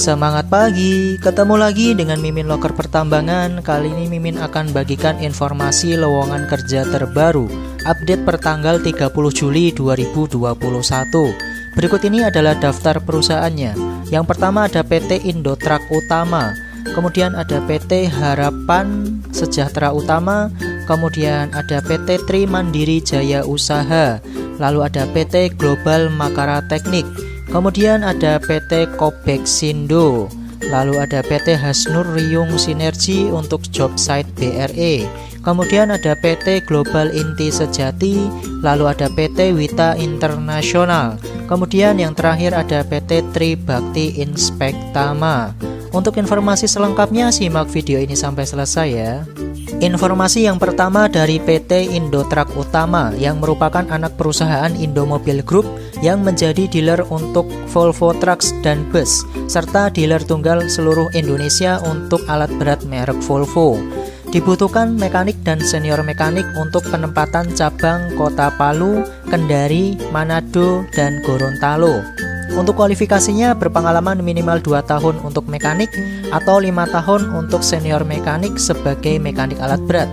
Semangat pagi, ketemu lagi dengan Mimin Loker Pertambangan. Kali ini Mimin akan bagikan informasi lowongan kerja terbaru, update pertanggal 30 Juli 2021. Berikut ini adalah daftar perusahaannya. Yang pertama ada PT Indotrak Utama, kemudian ada PT Harapan Sejahtera Utama, kemudian ada PT Tri Mandiri Jaya Usaha, lalu ada PT Global Makara Teknik, kemudian ada PT Kobeksindo, lalu ada PT Hasnur Riung Sinergi untuk job site BRE, kemudian ada PT Global Inti Sejati, lalu ada PT Wita Internasional, kemudian yang terakhir ada PT Tri Bakti Inspektama. Untuk informasi selengkapnya simak video ini sampai selesai ya. Informasi yang pertama dari PT Indotrak Utama yang merupakan anak perusahaan Indomobil Group yang menjadi dealer untuk Volvo Trucks dan Bus serta dealer tunggal seluruh Indonesia untuk alat berat merek Volvo. Dibutuhkan mekanik dan senior mekanik untuk penempatan cabang Kota Palu, Kendari, Manado, dan Gorontalo. Untuk kualifikasinya berpengalaman minimal 2 tahun untuk mekanik atau 5 tahun untuk senior mekanik sebagai mekanik alat berat.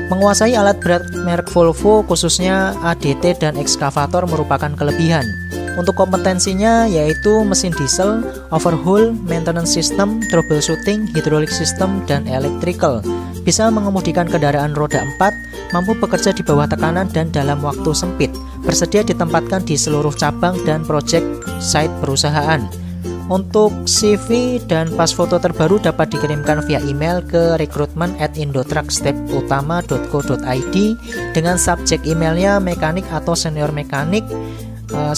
Menguasai alat berat merek Volvo khususnya ADT dan ekskavator merupakan kelebihan. Untuk kompetensinya yaitu mesin diesel, overhaul, maintenance system, troubleshooting, hydraulic system, dan electrical. Bisa mengemudikan kendaraan roda 4, mampu bekerja di bawah tekanan dan dalam waktu sempit, bersedia ditempatkan di seluruh cabang dan project site perusahaan. Untuk CV dan pas foto terbaru dapat dikirimkan via email ke recruitment@indotraksteputama.co.id dengan subjek emailnya mekanik atau senior mekanik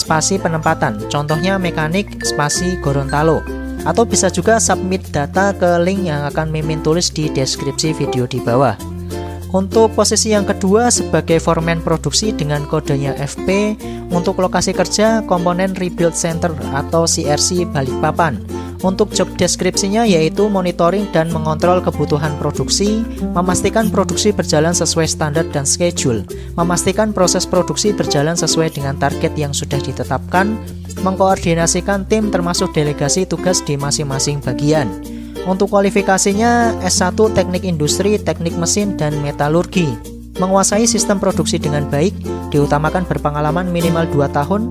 spasi penempatan, contohnya mekanik spasi Gorontalo. Atau bisa juga submit data ke link yang akan Mimin tulis di deskripsi video di bawah. Untuk posisi yang kedua sebagai foreman produksi dengan kodenya FP, untuk lokasi kerja komponen Rebuild Center atau CRC Balikpapan. Untuk job deskripsinya yaitu monitoring dan mengontrol kebutuhan produksi, memastikan produksi berjalan sesuai standar dan schedule, memastikan proses produksi berjalan sesuai dengan target yang sudah ditetapkan, mengkoordinasikan tim termasuk delegasi tugas di masing-masing bagian. Untuk kualifikasinya S1 Teknik Industri, Teknik Mesin, dan Metalurgi. Menguasai sistem produksi dengan baik, diutamakan berpengalaman minimal 2 tahun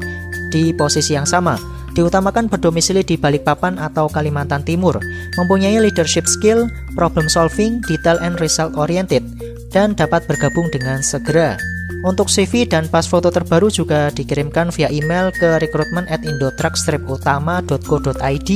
di posisi yang sama. Diutamakan berdomisili di Balikpapan atau Kalimantan Timur. Mempunyai leadership skill, problem solving, detail and result oriented, dan dapat bergabung dengan segera. Untuk CV dan pas foto terbaru juga dikirimkan via email ke recruitment@indotrak-utama.co.id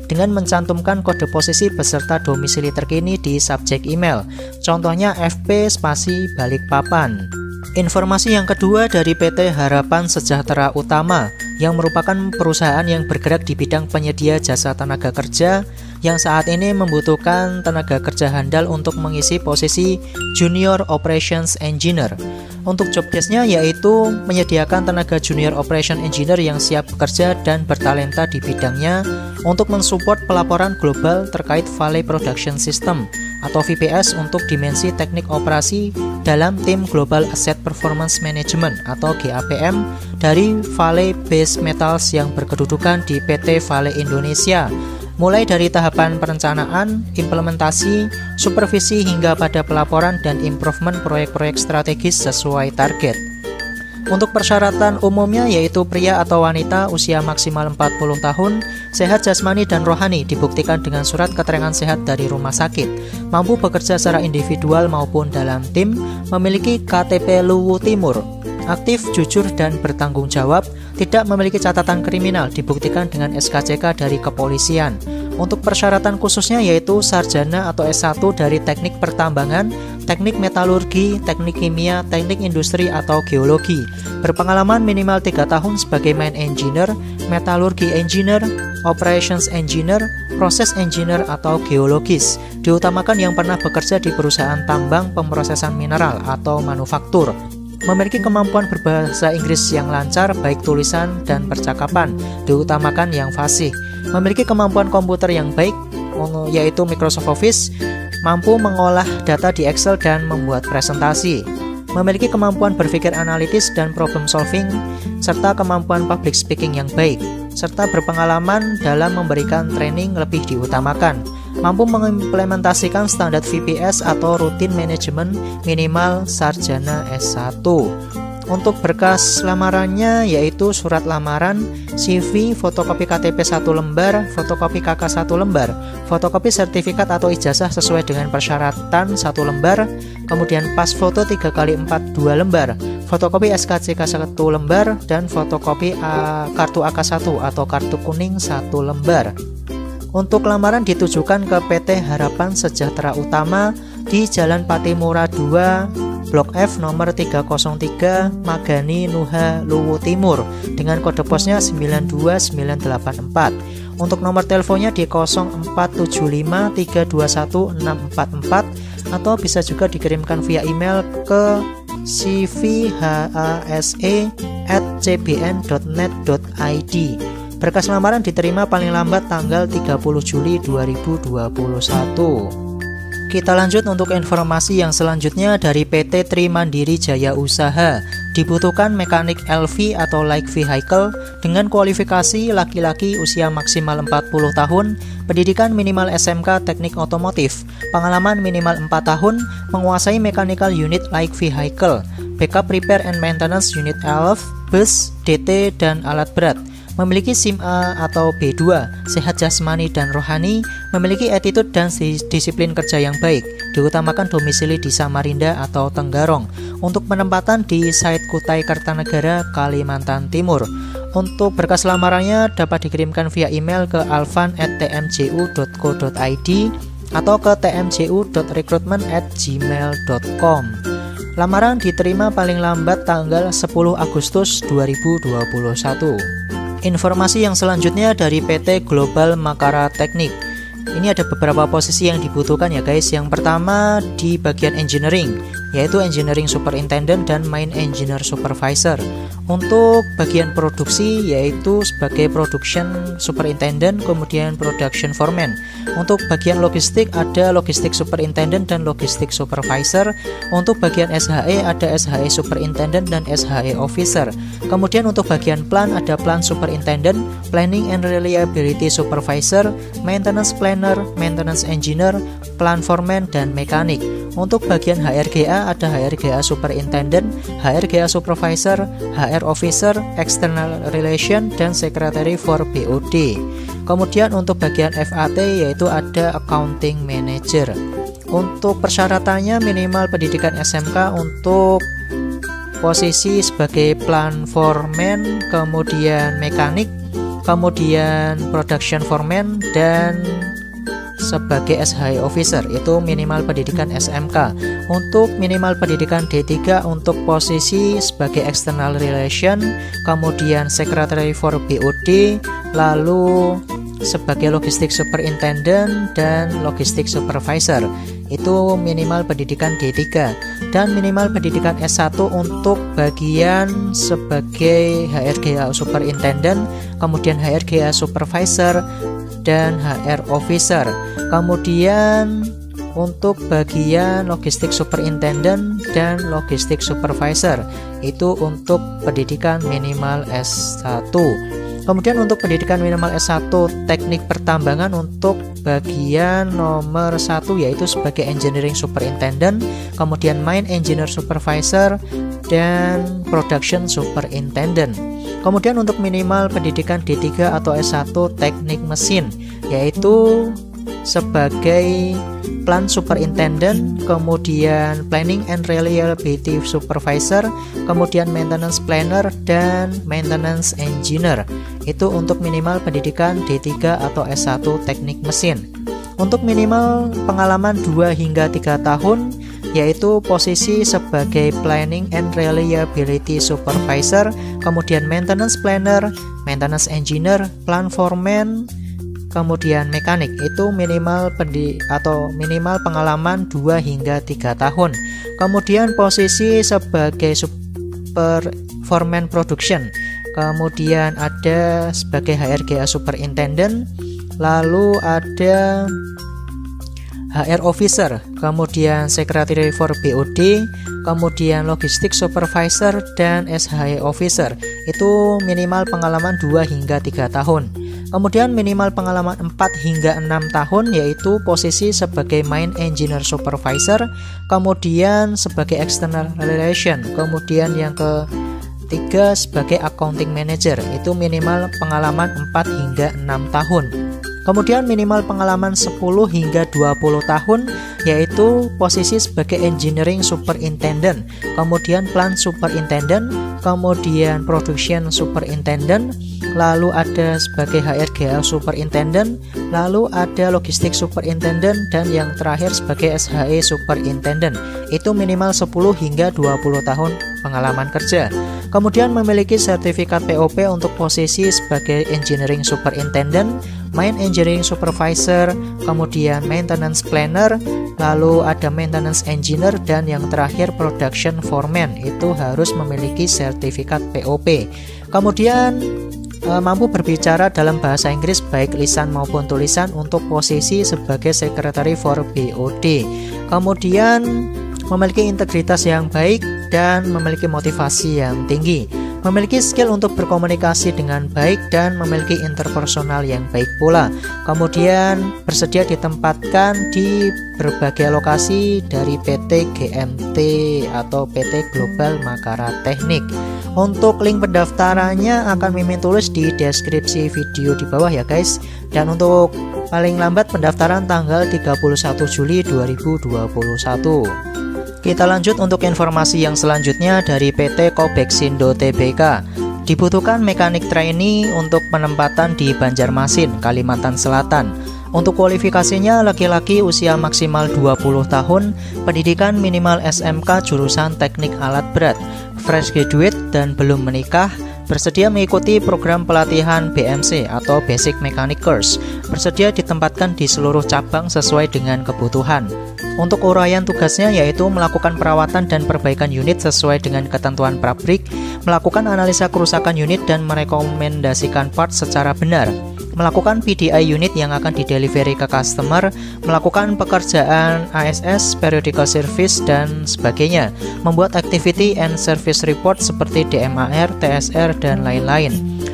dengan mencantumkan kode posisi beserta domisili terkini di subjek email. Contohnya FP spasi Balikpapan. Informasi yang kedua dari PT Harapan Sejahtera Utama yang merupakan perusahaan yang bergerak di bidang penyedia jasa tenaga kerja yang saat ini membutuhkan tenaga kerja handal untuk mengisi posisi Junior Operations Engineer. Untuk job desk-nya yaitu menyediakan tenaga Junior Operation Engineer yang siap bekerja dan bertalenta di bidangnya untuk mensupport pelaporan global terkait Valley Production System atau VPS untuk dimensi teknik operasi dalam tim Global Asset Performance Management atau GAPM dari Vale Base Metals yang berkedudukan di PT Vale Indonesia, mulai dari tahapan perencanaan, implementasi, supervisi hingga pada pelaporan dan improvement proyek-proyek strategis sesuai target. Untuk persyaratan umumnya yaitu pria atau wanita usia maksimal 40 tahun, sehat jasmani dan rohani dibuktikan dengan surat keterangan sehat dari rumah sakit, mampu bekerja secara individual maupun dalam tim, memiliki KTP Luwu Timur, aktif, jujur, dan bertanggung jawab, tidak memiliki catatan kriminal dibuktikan dengan SKCK dari kepolisian. Untuk persyaratan khususnya yaitu sarjana atau S1 dari teknik pertambangan, teknik metalurgi, teknik kimia, teknik industri, atau geologi. Berpengalaman minimal 3 tahun sebagai main engineer, metalurgi engineer, operations engineer, proses engineer, atau geologis. Diutamakan yang pernah bekerja di perusahaan tambang, pemrosesan mineral, atau manufaktur. Memiliki kemampuan berbahasa Inggris yang lancar, baik tulisan dan percakapan, diutamakan yang fasih. Memiliki kemampuan komputer yang baik, yaitu Microsoft Office, mampu mengolah data di Excel dan membuat presentasi. Memiliki kemampuan berpikir analitis dan problem solving, serta kemampuan public speaking yang baik. serta berpengalaman dalam memberikan training lebih diutamakan. Mampu mengimplementasikan standar VPS atau Routine Management minimal sarjana S1. Untuk berkas lamarannya yaitu surat lamaran, CV, fotokopi KTP 1 lembar, fotokopi KK 1 lembar, fotokopi sertifikat atau ijazah sesuai dengan persyaratan 1 lembar, kemudian pas foto 3x4 2 lembar, fotokopi SKCK 1 lembar, dan fotokopi kartu AK1 atau kartu kuning 1 lembar. Untuk lamaran ditujukan ke PT Harapan Sejahtera Utama di Jalan Patimura 2, Blok F nomor 303, Magani, Nuha, Luwu Timur dengan kode posnya 92984. Untuk nomor teleponnya di 0475 321 644 atau bisa juga dikirimkan via email ke cvhase@cbn.net.id. Berkas lamaran diterima paling lambat tanggal 30 Juli 2021. Kita lanjut untuk informasi yang selanjutnya dari PT Tri Mandiri Jaya Usaha. Dibutuhkan mekanik LV atau light vehicle dengan kualifikasi laki-laki usia maksimal 40 tahun, pendidikan minimal SMK Teknik Otomotif, pengalaman minimal 4 tahun, menguasai mechanical unit light vehicle, backup repair and maintenance unit LV, bus, DT, dan alat berat. Memiliki SIM A atau B2, sehat jasmani dan rohani, memiliki attitude dan disiplin kerja yang baik, diutamakan domisili di Samarinda atau Tenggarong. Untuk penempatan di site Kutai Kartanegara, Kalimantan Timur. Untuk berkas lamarannya dapat dikirimkan via email ke alvan@tmju.co.id atau ke tmju.recruitment@gmail.com. Lamaran diterima paling lambat tanggal 10 Agustus 2021. Informasi yang selanjutnya dari PT Global Makara Teknik. Ini ada beberapa posisi yang dibutuhkan ya guys. Yang pertama di bagian engineering, yaitu engineering superintendent dan main engineer supervisor. Untuk bagian produksi yaitu sebagai production superintendent, kemudian production foreman. Untuk bagian logistik ada logistik superintendent dan logistik supervisor. Untuk bagian SHE ada SHE superintendent dan SHE officer. Kemudian untuk bagian plan ada plan superintendent, planning and reliability supervisor, maintenance planner, maintenance engineer, plan foreman, dan mekanik. Untuk bagian HRGA ada HRGA superintendent, HRGA supervisor, HR officer, external relation, dan secretary for BOD. Kemudian untuk bagian FAT yaitu ada accounting manager. Untuk persyaratannya minimal pendidikan SMK untuk posisi sebagai plan foreman, kemudian mekanik, kemudian production foreman, dan sebagai SHE officer itu minimal pendidikan SMK. Untuk minimal pendidikan D3 untuk posisi sebagai external relation, kemudian secretary for BOD, lalu sebagai logistik superintendent dan logistik supervisor itu minimal pendidikan D3, dan minimal pendidikan S1 untuk bagian sebagai HRGA superintendent, kemudian HRGA supervisor, dan HR officer. Kemudian untuk bagian logistik superintendent dan logistik supervisor itu untuk pendidikan minimal S1. Kemudian untuk pendidikan minimal S1 teknik pertambangan untuk bagian nomor 1 yaitu sebagai engineering superintendent, kemudian main engineer supervisor, dan production superintendent. Kemudian untuk minimal pendidikan D3 atau S1 teknik mesin yaitu sebagai plan superintendent, kemudian planning and reliability supervisor, kemudian maintenance planner, dan maintenance engineer. Itu untuk minimal pendidikan D3 atau S1 teknik mesin. Untuk minimal pengalaman 2 hingga 3 tahun yaitu posisi sebagai planning and reliability supervisor, kemudian maintenance planner, maintenance engineer, plan foreman, kemudian mekanik itu minimal minimal pengalaman 2 hingga 3 tahun. Kemudian posisi sebagai super foreman production, kemudian ada sebagai HRGA superintendent, lalu ada HR Officer, kemudian Secretary for BOD, kemudian Logistik Supervisor, dan SHE Officer. Itu minimal pengalaman 2 hingga 3 tahun. Kemudian minimal pengalaman 4 hingga 6 tahun, yaitu posisi sebagai Main Engineer Supervisor, kemudian sebagai External Relation, kemudian yang ketiga sebagai Accounting Manager. Itu minimal pengalaman 4 hingga 6 tahun. Kemudian minimal pengalaman 10 hingga 20 tahun, yaitu posisi sebagai Engineering Superintendent, kemudian Plant Superintendent, kemudian Production Superintendent, lalu ada sebagai HRGL Superintendent, lalu ada Logistik Superintendent, dan yang terakhir sebagai SHE Superintendent. Itu minimal 10 hingga 20 tahun pengalaman kerja. Kemudian memiliki sertifikat POP untuk posisi sebagai Engineering Superintendent, Main Engineering Supervisor, kemudian Maintenance Planner, lalu ada Maintenance Engineer, dan yang terakhir Production Foreman. Itu harus memiliki sertifikat POP. Kemudian mampu berbicara dalam bahasa Inggris baik lisan maupun tulisan untuk posisi sebagai Secretary for BOD. Kemudian memiliki integritas yang baik dan memiliki motivasi yang tinggi, memiliki skill untuk berkomunikasi dengan baik dan memiliki interpersonal yang baik pula. Kemudian bersedia ditempatkan di berbagai lokasi dari PT GMT atau PT Global Makara Teknik. Untuk link pendaftarannya akan Mimin tulis di deskripsi video di bawah ya guys. Dan untuk paling lambat pendaftaran tanggal 31 Juli 2021. Kita lanjut untuk informasi yang selanjutnya dari PT Kobeksindo Tbk. Dibutuhkan mekanik trainee untuk penempatan di Banjarmasin, Kalimantan Selatan. Untuk kualifikasinya laki-laki usia maksimal 20 tahun, pendidikan minimal SMK jurusan teknik alat berat, fresh graduate dan belum menikah, bersedia mengikuti program pelatihan BMC atau Basic Mechanic Course, bersedia ditempatkan di seluruh cabang sesuai dengan kebutuhan. Untuk uraian tugasnya yaitu melakukan perawatan dan perbaikan unit sesuai dengan ketentuan pabrik, melakukan analisa kerusakan unit dan merekomendasikan part secara benar, melakukan PDI unit yang akan didelivery ke customer, melakukan pekerjaan ASS, periodical service, dan sebagainya, membuat activity and service report seperti DMAR, TSR, dan lain-lain.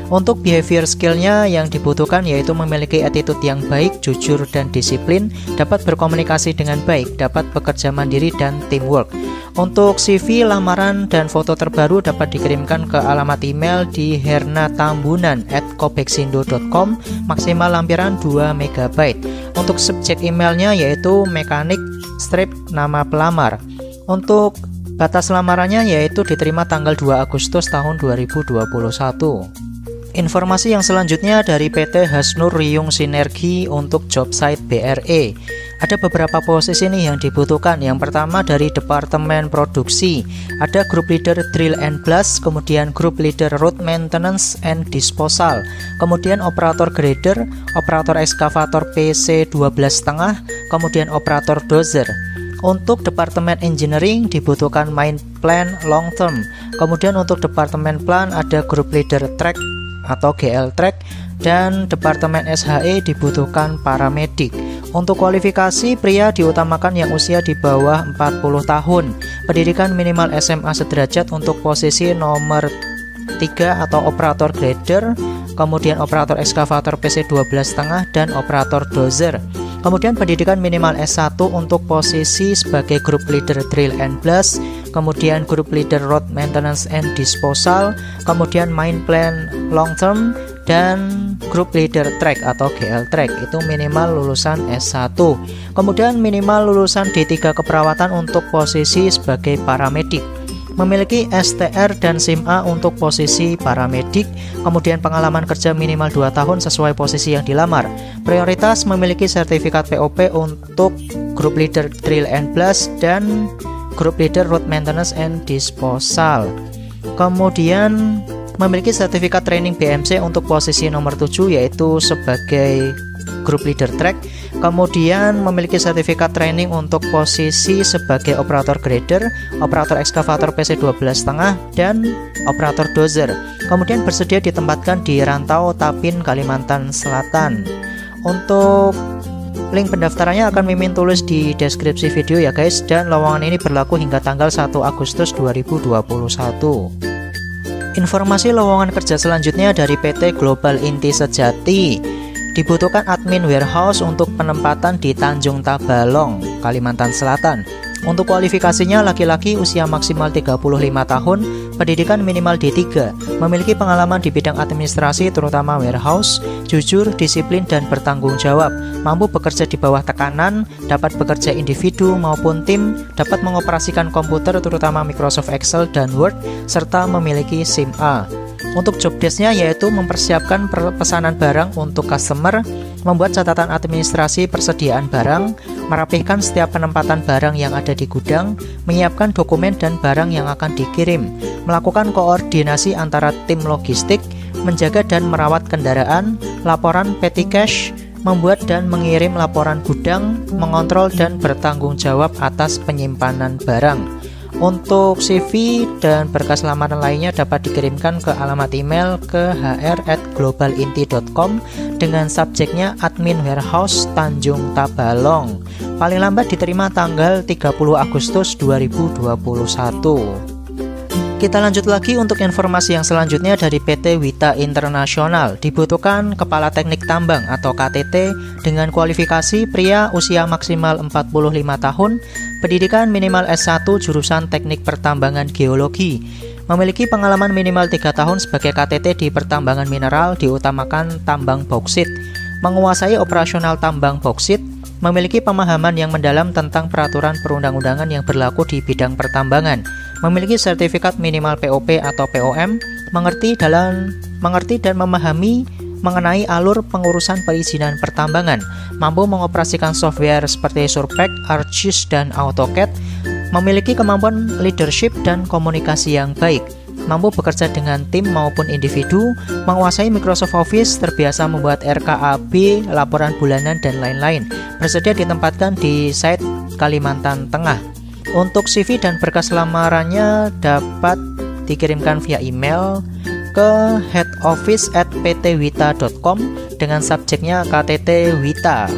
Untuk behavior skillnya yang dibutuhkan yaitu memiliki attitude yang baik, jujur, dan disiplin, dapat berkomunikasi dengan baik, dapat bekerja mandiri, dan teamwork. Untuk CV, lamaran, dan foto terbaru dapat dikirimkan ke alamat email di hernatambunan@kobeksindo.com, maksimal lampiran 2 MB. Untuk subjek emailnya yaitu mekanik strip nama pelamar. Untuk batas lamarannya yaitu diterima tanggal 2 Agustus tahun 2021. Informasi yang selanjutnya dari PT Hasnur Riung Sinergi untuk job site BRE. Ada beberapa posisi nih yang dibutuhkan. Yang pertama dari Departemen Produksi, ada Group Leader Drill and Blast, kemudian Group Leader Road Maintenance and Disposal, kemudian Operator Grader, Operator Ekskavator PC 12,5, kemudian Operator Dozer. Untuk Departemen Engineering dibutuhkan Main Plan Long Term, kemudian untuk Departemen Plan ada Group Leader Track atau GL Track, dan Departemen SHE dibutuhkan paramedik. Untuk kualifikasi, pria diutamakan yang usia di bawah 40 tahun, pendidikan minimal SMA sederajat untuk posisi nomor 3 atau operator grader, kemudian operator ekskavator PC 12,5 dan operator dozer. Kemudian pendidikan minimal S1 untuk posisi sebagai Group Leader Drill and Blast, kemudian Group Leader Road Maintenance and Disposal, kemudian Main Plan Long Term, dan Group Leader Track atau GL Track. Itu minimal lulusan S1. Kemudian minimal lulusan D3 keperawatan untuk posisi sebagai paramedik, memiliki STR dan SIM-A untuk posisi paramedik, kemudian pengalaman kerja minimal 2 tahun sesuai posisi yang dilamar. Prioritas memiliki sertifikat POP untuk Group Leader Drill and Blast dan Group Leader Road Maintenance and Disposal. Kemudian memiliki sertifikat training BMC untuk posisi nomor 7 yaitu sebagai Group Leader Track, kemudian memiliki sertifikat training untuk posisi sebagai operator grader, operator ekskavator PC 12,5 dan operator dozer. Kemudian bersedia ditempatkan di Rantau Tapin, Kalimantan Selatan. Untuk Link pendaftarannya akan Mimin tulis di deskripsi video ya guys, dan lowongan ini berlaku hingga tanggal 1 Agustus 2021. Informasi lowongan kerja selanjutnya dari PT Global Inti Sejati. Dibutuhkan admin warehouse untuk penempatan di Tanjung Tabalong, Kalimantan Selatan. Untuk kualifikasinya laki-laki usia maksimal 35 tahun, pendidikan minimal D3, memiliki pengalaman di bidang administrasi terutama warehouse, jujur, disiplin dan bertanggung jawab, mampu bekerja di bawah tekanan, dapat bekerja individu maupun tim, dapat mengoperasikan komputer terutama Microsoft Excel dan Word, serta memiliki SIM A. Untuk job desk-nya yaitu mempersiapkan pesanan barang untuk customer, membuat catatan administrasi persediaan barang, merapihkan setiap penempatan barang yang ada di gudang, menyiapkan dokumen dan barang yang akan dikirim, melakukan koordinasi antara tim logistik, menjaga dan merawat kendaraan, laporan petty cash, membuat dan mengirim laporan gudang, mengontrol dan bertanggung jawab atas penyimpanan barang. Untuk CV dan berkas lamaran lainnya dapat dikirimkan ke alamat email ke hr@globalinti.com dengan subjeknya admin warehouse Tanjung Tabalong. Paling lambat diterima tanggal 30 Agustus 2021. Kita lanjut lagi untuk informasi yang selanjutnya dari PT Wita Internasional. Dibutuhkan Kepala Teknik Tambang atau KTT dengan kualifikasi pria usia maksimal 45 tahun, pendidikan minimal S1 jurusan Teknik Pertambangan Geologi, memiliki pengalaman minimal 3 tahun sebagai KTT di pertambangan mineral diutamakan tambang bauksit, menguasai operasional tambang bauksit, memiliki pemahaman yang mendalam tentang peraturan perundang-undangan yang berlaku di bidang pertambangan, memiliki sertifikat minimal POP atau POM, mengerti dan memahami mengenai alur pengurusan perizinan pertambangan, mampu mengoperasikan software seperti Surpac, ArcGIS, dan AutoCAD, memiliki kemampuan leadership dan komunikasi yang baik, mampu bekerja dengan tim maupun individu, menguasai Microsoft Office, terbiasa membuat RKAB, laporan bulanan, dan lain-lain, bersedia ditempatkan di site Kalimantan Tengah. Untuk CV dan berkas lamarannya dapat dikirimkan via email ke headoffice@ptwita.com dengan subjeknya KTT Wita.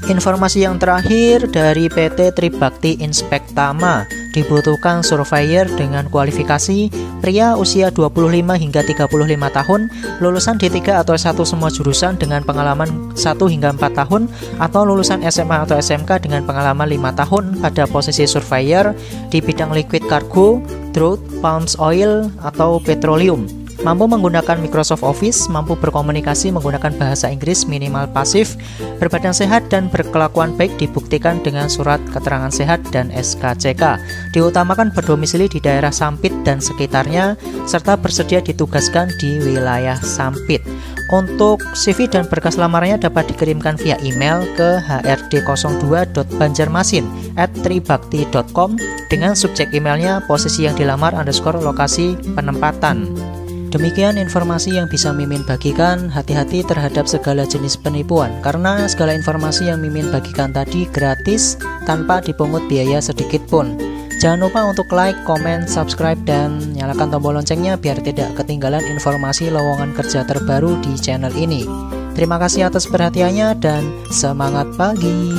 Informasi yang terakhir dari PT Tribakti Inspektama. Dibutuhkan surveyor dengan kualifikasi pria usia 25 hingga 35 tahun, lulusan D3 atau S1 semua jurusan dengan pengalaman 1 hingga 4 tahun, atau lulusan SMA atau SMK dengan pengalaman 5 tahun pada posisi surveyor di bidang liquid cargo, crude, palm oil, atau petroleum. Mampu menggunakan Microsoft Office, mampu berkomunikasi menggunakan bahasa Inggris minimal pasif, berbadan sehat dan berkelakuan baik dibuktikan dengan surat keterangan sehat dan SKCK. Diutamakan berdomisili di daerah Sampit dan sekitarnya, serta bersedia ditugaskan di wilayah Sampit. Untuk CV dan berkas lamarannya dapat dikirimkan via email ke hrd02.banjarmasin@tribakti.com dengan subjek emailnya posisi yang dilamar _ lokasi penempatan. Demikian informasi yang bisa Mimin bagikan. Hati-hati terhadap segala jenis penipuan, karena segala informasi yang Mimin bagikan tadi gratis tanpa dipungut biaya sedikit pun. Jangan lupa untuk like, komen, subscribe, dan nyalakan tombol loncengnya biar tidak ketinggalan informasi lowongan kerja terbaru di channel ini. Terima kasih atas perhatiannya dan semangat pagi.